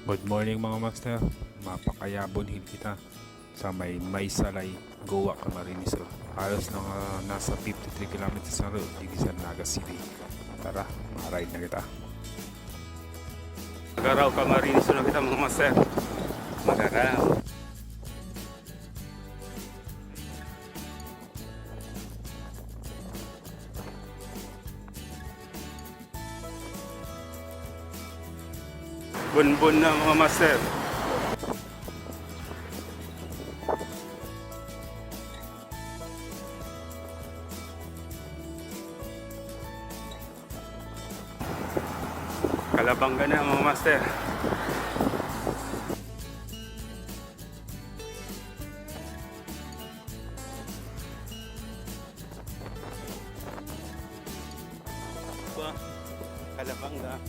Good morning mga master, mapakayabon kita sa may Salay, Goa, Camarines Sur. Halos nasa 53 kilometers na road, dito sa Naga City. Tara, ma-ride na kita. Magaraw, Camarines Sur na kita mga master. Magaraw. Bunbun na mga master. Kalabangga na mga master. Kalabangga.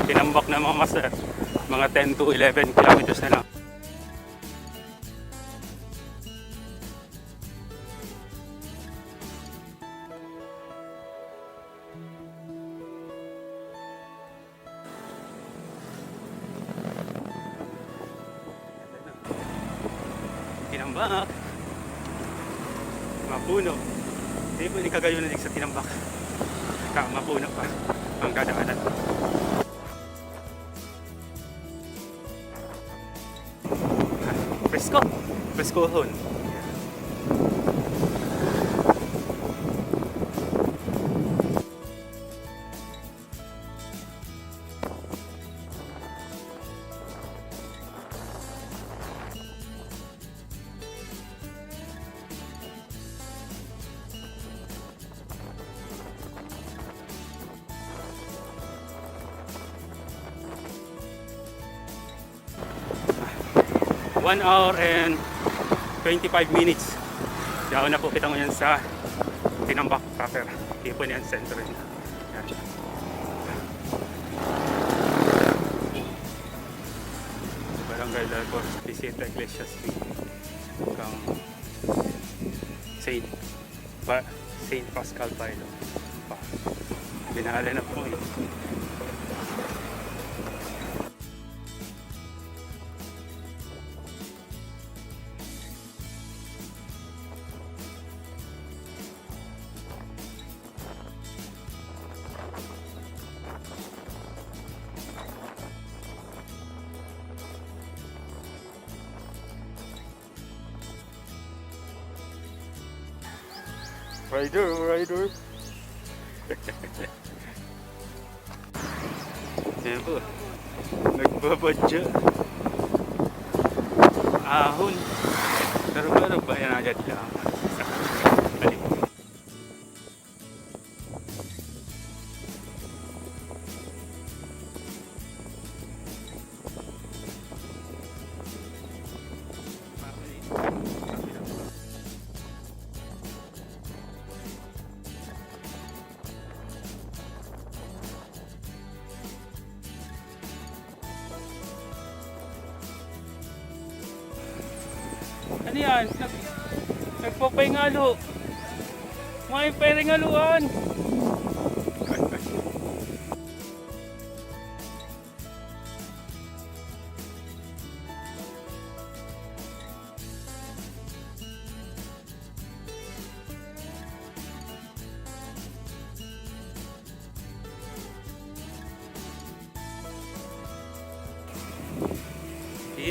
Tinambak na mga master. Mga 10 to 11 kilometers na lang. Tinambak. Mapuno. Hindi po kagayunan sa tinambak. Mapuno pa ang kadaanan. Preskohon. One hour and 25 minutes. Daw na po kita mo yan sa Tinambak proper. Hindi po yan center rin. Yan. Barangay Lagos, Visita Iglesia Street. Hanggang Saint Pascal Pilo. Binala na po yun. Rider. Yan po. Nagbabadya. Ahon. Pero ba yan agad lang? Ano yan? Nagpapahingalo. May pahingaluan.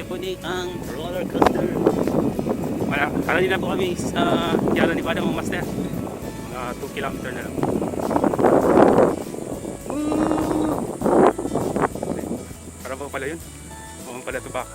Tayo po ni ang roller coaster. Kanina po kami sa Sierra Nevada mga master. Mga 2 kilometer na lang. Parang po pala yun. Parang pala tubak.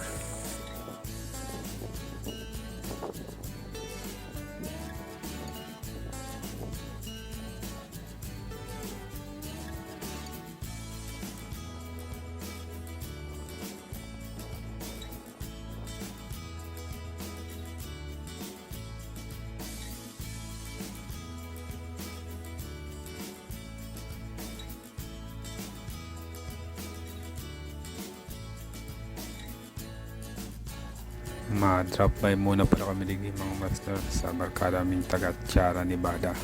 Ma-drop by muna pala kami ligi mga master sa barkada aming taga Sierra Nevada.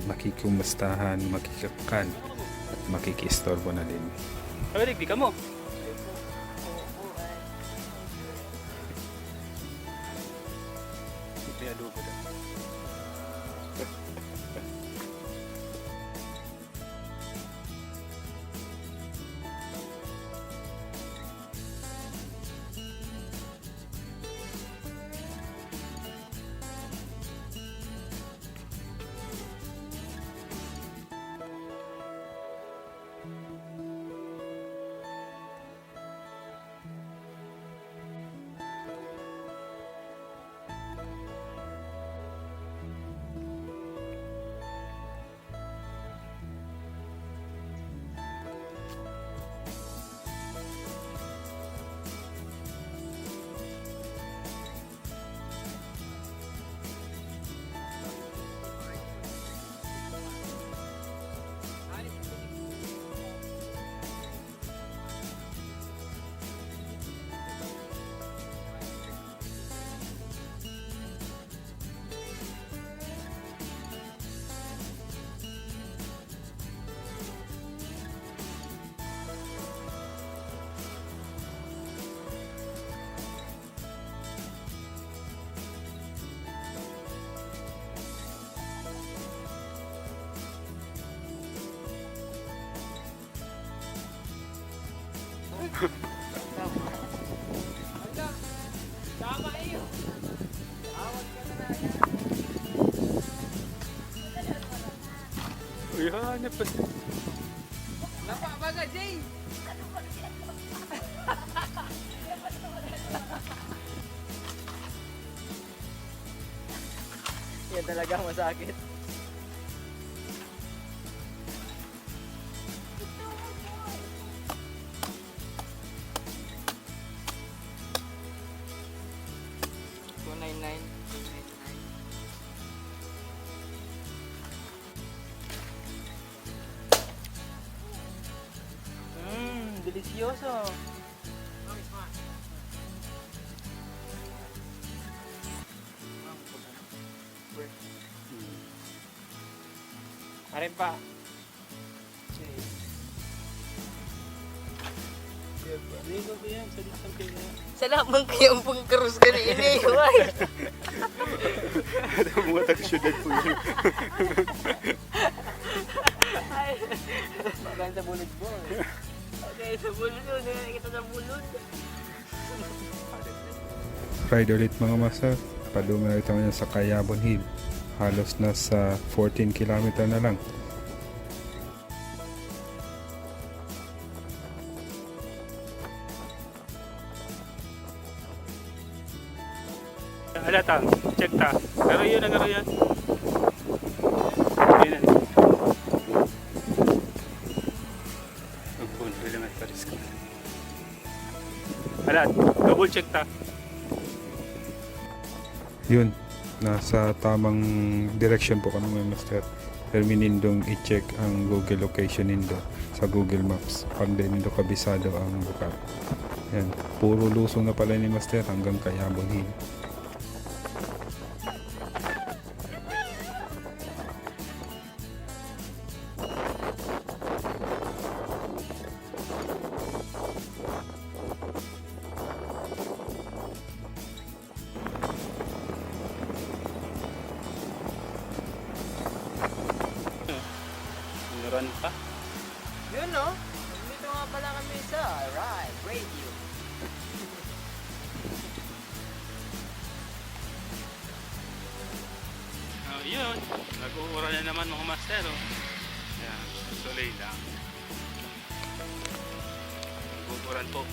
Makikumustahan, makikakan at makikistorbo na din. Ay, di ka mo. May adobo na. Uy, hanap pa. Napabaga, Jay! Yan talaga masakit. Delicioso. Arin pa. Salamat kayong pangkarus ka na ini. Mga taga-syudad po yun. Maganda sa bulod mo. Okay, sa bulod yun. Nakikita sa bulod. Ride ulit mga master. Padungan ulit kami sa Cayabon Hill. Halos nasa 14 kilometer na lang. Alata, check ta. Garo yun, garo yan. Ayun na. Magpuno, element pa risk. Alat, double check ta. Yun, nasa tamang direction po kami mga master. Pero minindong i-check ang Google location nindo sa Google Maps. Pag din nindo kabisado ang lugar. Yan, puro lusong na pala ni master hanggang Cayabon Hill. Run pa. Yun no? Dito nga pala kami sa Ride Radio. Nag-uura na naman mga master. Oh. Yan, tuloy lang. Nag-uuran po.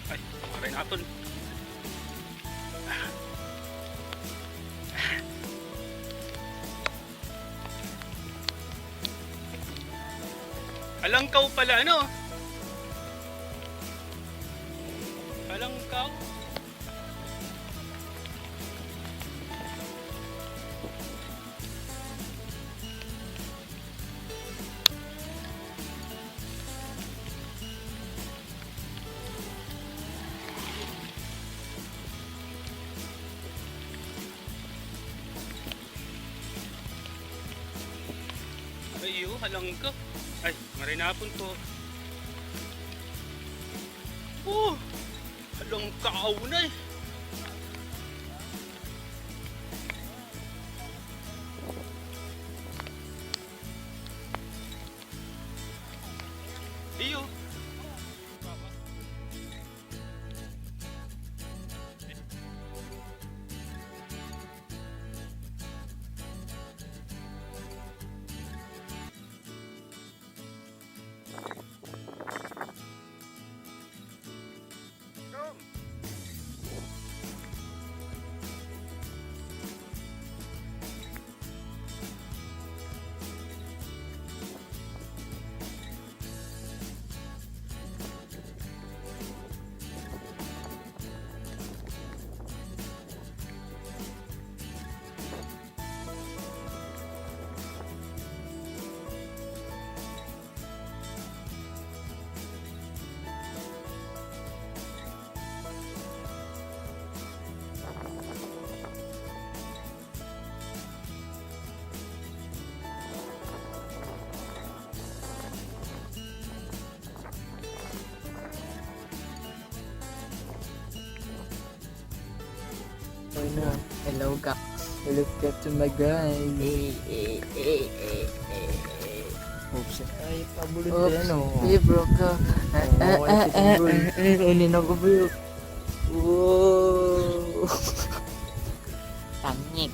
Ay, maray na hapon. Alangkaw pala, ano? Alangkaw? Ay, halangkaw. Ay, marinapon po. Oh, halangkaw na eh. Iyo. Oh no. Hello, guys. Look at my guys. Oops. Ay, pabulot Oops. yan, oh. Hey bro ka. Unin ako, bro. Wow. Tangik.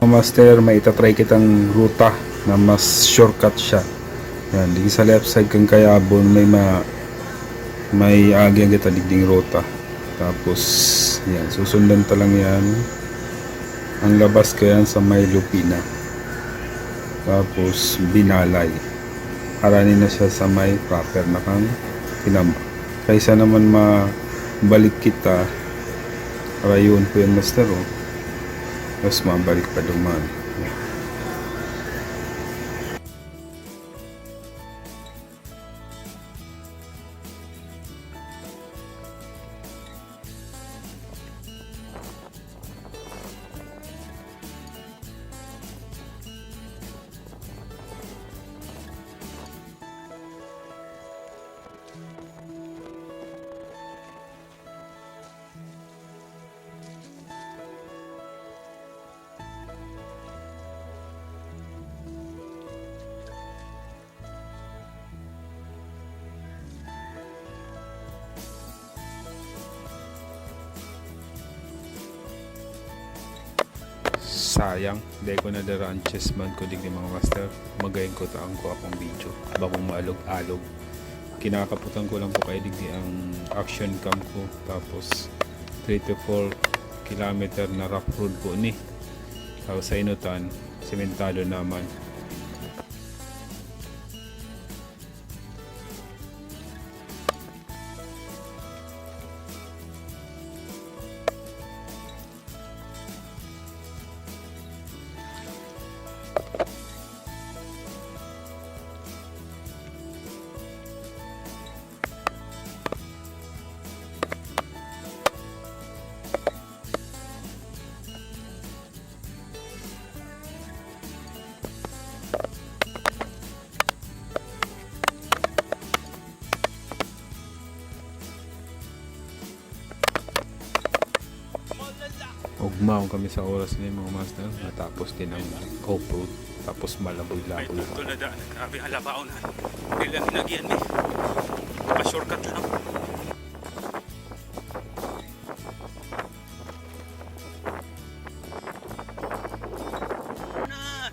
Master, may itatry kitang ruta na mas shortcut siya. Yan, di sa left side kang Kayabon may agyang kita digding ruta. Tapos yan, susundan ta lang yan. Ang labas ka yan sa may Lupina. Tapos Binalay. Aranin na siya sa may proper na kang Tinamba. Kaysa naman mabalik kita, rayon ko yan master, oh. Tapos mabalik pa duman. sayang dahil ko na daraan chess man ko digdi mga master magayon ko taang ko akong video bagong maalog-alog kinakaputan ko lang po kay digdi ang action cam ko tapos 3 to 4 kilometer na rough road po ni tapos sa inutan sementado naman. Ugmaw kami sa oras ni mga master natapos din ang off-road tapos May malaboy-laboy pa. tuladaan. Grabe ang alabaw na. Kailan hinagyan ni. Pa-shortcut lang. Na!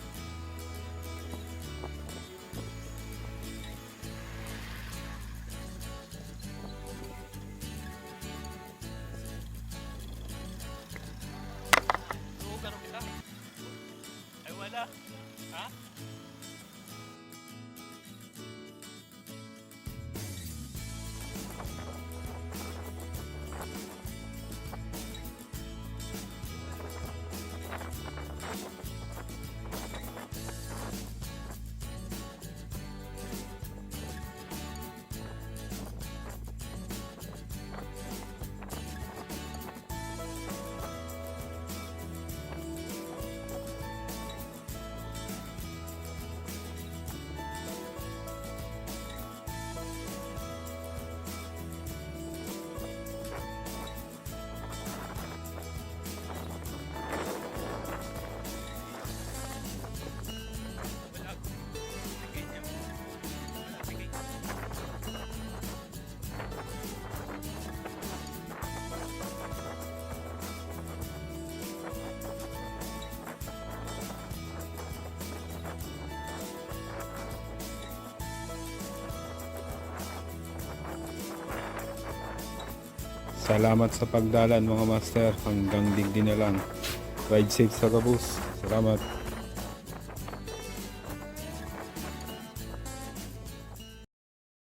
Tuhugan kita. Ay wala. Ha? Salamat sa pagdalan mga master hanggang digdi na lang. Ride safe sa kabus. Salamat.